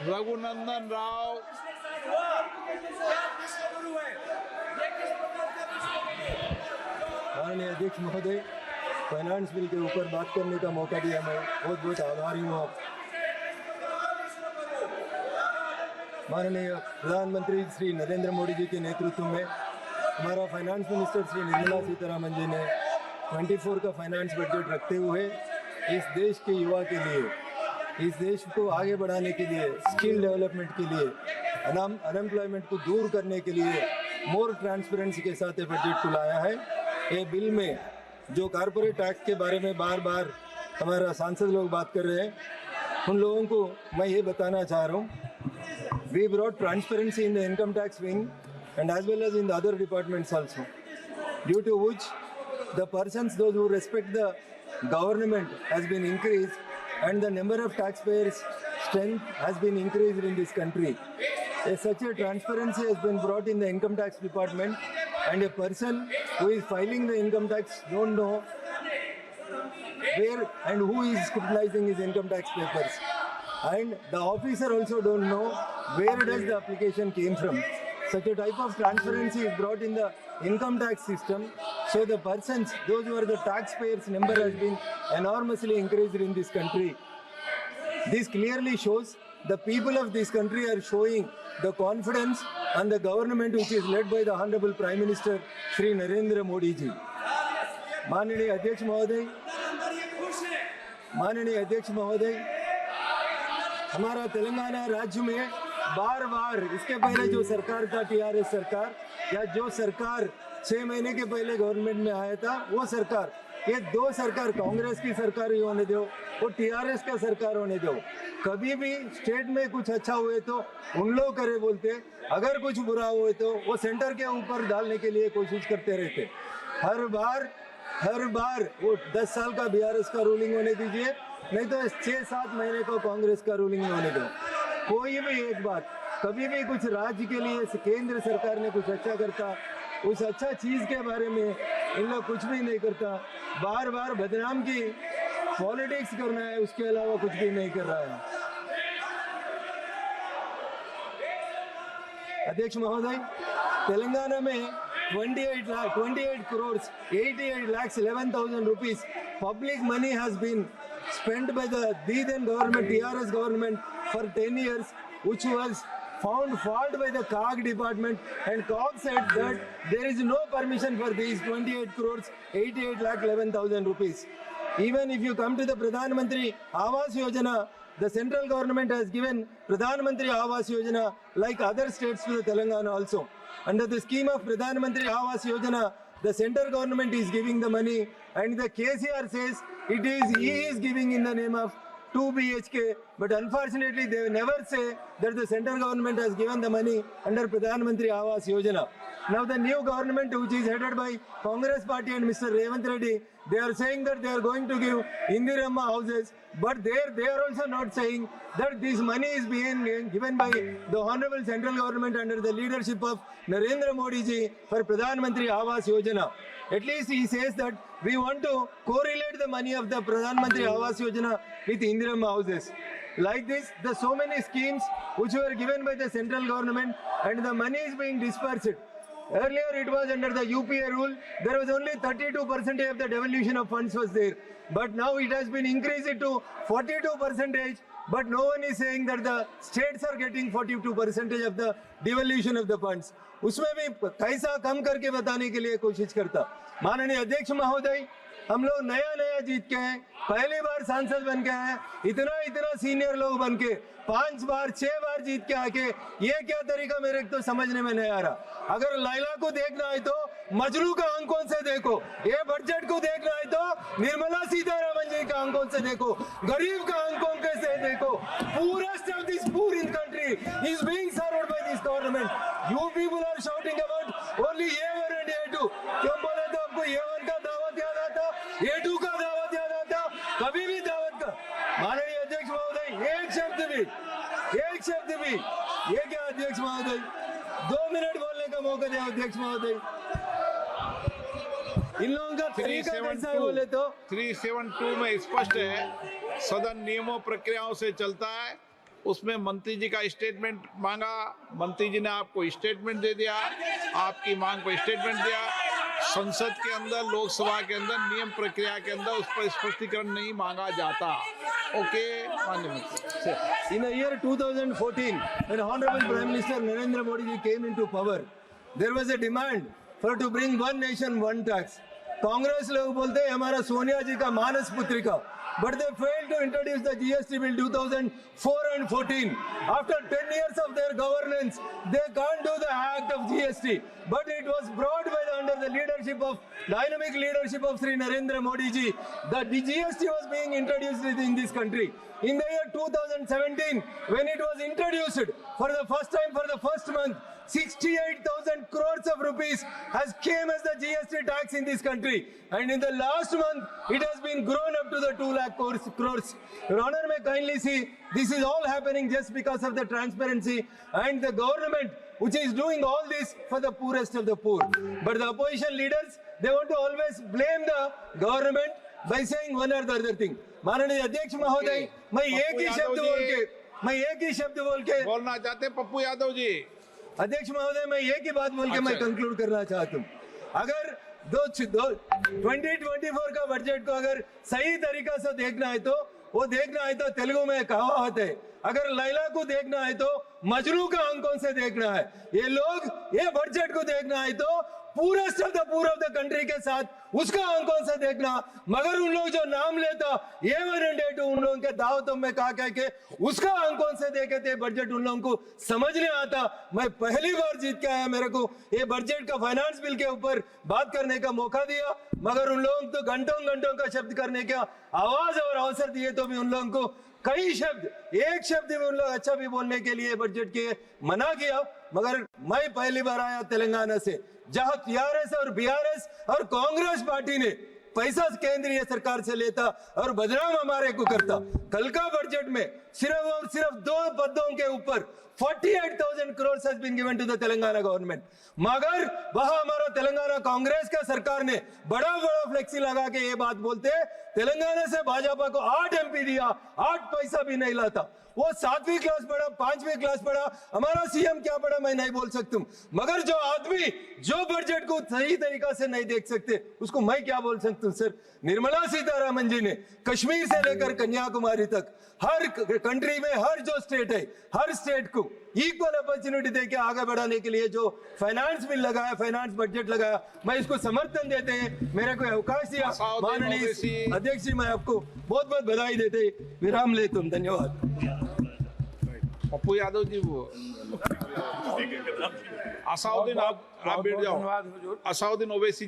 रघुनंदन राव, माननीय अध्यक्ष महोदय, फाइनेंस बिल के ऊपर बात करने का मौका दिया, मैं बहुत बहुत आभारी हूँ आप। माननीय प्रधानमंत्री श्री नरेंद्र मोदी जी के नेतृत्व में हमारा फाइनेंस मिनिस्टर श्री निर्मला सीतारमण जी ने 24 का फाइनेंस बजट रखते हुए इस देश के युवा के लिए, इस देश को आगे बढ़ाने के लिए, स्किल डेवलपमेंट के लिए, अनएम्प्लॉयमेंट को दूर करने के लिए मोर ट्रांसपेरेंसी के साथ ये बजट को लाया है। ये बिल में जो कॉर्पोरेट टैक्स के बारे में बार बार हमारा सांसद लोग बात कर रहे हैं, उन लोगों को मैं ये बताना चाह रहा हूँ, we brought transparency in the income tax wing and as well as in the other departments also, due to which the persons, those who respect the government, has been increased and the number of taxpayers strength has been increased in this country. Such a transparency has been brought in the income tax department, and a person who is filing the income tax don't know where and who is scrutinizing his income tax papers, and the officer also don't know where does the application came from. Such a type of transparency is brought in the income tax system, so the persons, those who are the taxpayers number has been enormously increased in this country. This clearly shows the people of this country are showing the confidence on the government which is led by the Honorable Prime Minister Shri Narendra Modi ji. माननीय अध्यक्ष महोदय, हमारा तेलंगाना राज्य में बार बार इसके पहले जो सरकार था, टीआरएस सरकार, या जो सरकार 6 महीने के पहले गवर्नमेंट में आया था, वो सरकार, ये दो सरकार, कांग्रेस की सरकार ही होने दो, वो टीआरएस का सरकार होने दो, कभी भी स्टेट में कुछ अच्छा हुए तो उन लोग करे बोलते, अगर कुछ बुरा हुए तो वो सेंटर के ऊपर डालने के लिए कोशिश करते रहते। हर बार वो 10 साल का बीआरएस का रूलिंग होने दीजिए, नहीं तो 6-7 महीने को कांग्रेस का रूलिंग होने दो। कोई भी एक बात, कभी भी कुछ राज्य के लिए केंद्र सरकार ने कुछ अच्छा करता, उस अच्छा चीज के बारे में इन लोग कुछ भी नहीं करता, बार बार बदनाम की पॉलिटिक्स करना है, उसके अलावा कुछ भी नहीं कर रहा है। अध्यक्ष महोदय, तेलंगाना में 28 crores 88 lakhs 11,000 rupees public money has been spent by the then government, TRS government, for 10 years, which was found fault by the CAG department, and CAG said that there is no permission for these 28 crores 88 lakh 11,000 rupees. Even if you come to the Pradhan Mantri Awas Yojana, the central government has given Pradhan Mantri Awas Yojana like other states to the Telangana also. Under the scheme of Pradhan Mantri Awas Yojana, the central government is giving the money, and the KCR says he is giving in the name of 2 BHK, but unfortunately they never say that the central government has given the money under Pradhan Mantri Awas Yojana. Now the new government, which is headed by Congress party and Mr. Revanth Reddy, they are saying that they are going to give Indiramma houses, but they are also not saying that this money is being given by the Honorable Central Government under the leadership of Narendra Modi ji for Pradhan Mantri Awas Yojana. At least he says that we want to correlate the money of the Pradhan Mantri Awas Yojana with Indiramma houses. Like this, there are so many schemes which were given by the central government and the money is being dispersed. Earlier it was under the UPA rule, there was only 32% of the devolution of funds was there. But now it has been increased to 42%, but no one is saying that the states are getting 42% of the devolution of the funds. उसमें भी पैसा कम करके बताने के लिए कोशिश करता। माननीय अध्यक्ष महोदय, हम लोग नया जीत के हैं, पहली बार सांसद बन के हैं, इतना सीनियर लोग बन के 5 बार 6 बार जीत के आके ये क्या तरीका मेरे तो समझने में नहीं आ रहा। अगर लैला को देखना है तो मजनू का आंखों से देखो, ये बजट को देखना है तो निर्मला सीतारमण जी का आंखों से देखो, गरीब का आंखों से देखो। Poorest of this poor in country is being served by this government. You people are shouting about only A1 and A2. क्यों बोले तो आपको A1 का दावत याद आता, A2 का दावत याद आता, कभी भी दावत का। माननीय अध्यक्ष महोदय, एक शब्द भी, ये क्या अध्यक्ष महोदय, 2 मिनट बोलने का मौका दिया अध्यक्ष महोदय। इन लोगों का तरीका कैसा है बोले तो 372 में स्पष्ट है, सदन नियमों प्रक्रियाओं से चलता है। उसमें मंत्री जी का स्टेटमेंट मांगा, मंत्री जी ने आपको स्टेटमेंट दे दिया, आपकी मांग को स्टेटमेंट दिया। संसद के अंदर, लोकसभा के अंदर नियम प्रक्रिया के अंदर उस पर स्पष्टीकरण नहीं मांगा जाता। ओके, माननीय मंत्री। In the year 2014, when Honorable Prime Minister Narendra Modi ji came into power, there was a demand for to bring one nation, one tax. Congress लोग बोलते हैं हमारा सोनिया जी का मानस पुत्रिका, but they failed to introduce the GST bill 2004 and 14. After 10 years of their governance, they can't do the act of GST. But it was brought by under the leadership of dynamic leadership of Sri Narendra Modi ji that the GST was being introduced in this country. In the year 2017, when it was introduced for the first time, for the first month, 68,000 crores of rupees has came as the GST tax in this country, and in the last month it has been grown up to the 2 lakh crores. Your Honor, may kindly see this is all happening just because of the transparency and the government which is doing all this for the poorest of the poor. But the opposition leaders, they want to always blame the government by saying one or the other thing. माननीय अध्यक्ष महोदय, मैं एक ही शब्द बोल के बोलना चाहते पप्पू यादव जी। अध्यक्ष महोदय, मैं एक ही बात बोल के मैं कंक्लूड करना चाहता हूँ। अगर 2024 का बजट को अगर सही तरीका से देखना है तो वो देखना है तो तेलुगु में कहावत है, अगर लैला को देखना है तो मजनू का आंखों से देखना है। ये लोग ये बजट को देखना है तो पूरा ऑफ द कंट्री के साथ उसका आंखों से देखना, मगर उन लोग जो नाम लेता ये उन लोगों के दावतों में कहा के उसका आंखों से देखे थे बजट उन लोगों को समझने आता। मैं पहली बार जीत के आया, मेरे को ये बजट का फाइनेंस बिल के ऊपर बात करने का मौका दिया, मगर उन लोगों को घंटों का शब्द करने का आवाज और अवसर दिए तो भी उन लोगों को कई शब्द, एक शब्द भी उन लोग अच्छा भी बोलने के लिए बजट के मना किया। मगर मैं पहली बार आया तेलंगाना से, जहां टीआरएस और बीआरएस और कांग्रेस पार्टी ने पैसा केंद्रीय सरकार से लेता और बदनाम हमारे को करता। कल का बजट में सिर्फ और सिर्फ 2 पदों के ऊपर 48,000 crore has been given to the Telangana government, मगर वहां हमारा तेलंगाना कांग्रेस का सरकार ने बड़ा फ्लेक्सी लगा के ये बात बोलते तेलंगाना से भाजपा को 8 MP दिया, 8 पैसा भी नहीं लाता। वो 7वीं क्लास पढ़ा, 5वीं क्लास पढ़ा, हमारा सीएम क्या पढ़ा मैं नहीं बोल सकता हूं, मगर जो आदमी जो बजट को सही तरीका से नहीं देख सकते उसको मैं क्या बोल सकता हूं। सर, निर्मला सीतारामन जी ने कश्मीर से लेकर कन्याकुमारी तक हर कंट्री में हर जो स्टेट है, हर स्टेट को इक्वल अपॉर्चुनिटी देके आगे बढ़ाने के लिए जो फाइनेंस बिल लगाया, फाइनेंस बजट लगाया, मैं इसको समर्थन देते हैं। मेरे को अवकाश दिया माननीय अध्यक्ष जी, मैं आपको बहुत बहुत बधाई देते विराम लेता हूं। धन्यवाद। पप्पू यादव जी, वो असाउद्दीन आप बैठ जाओ। असाउद्दीन ओवैसी।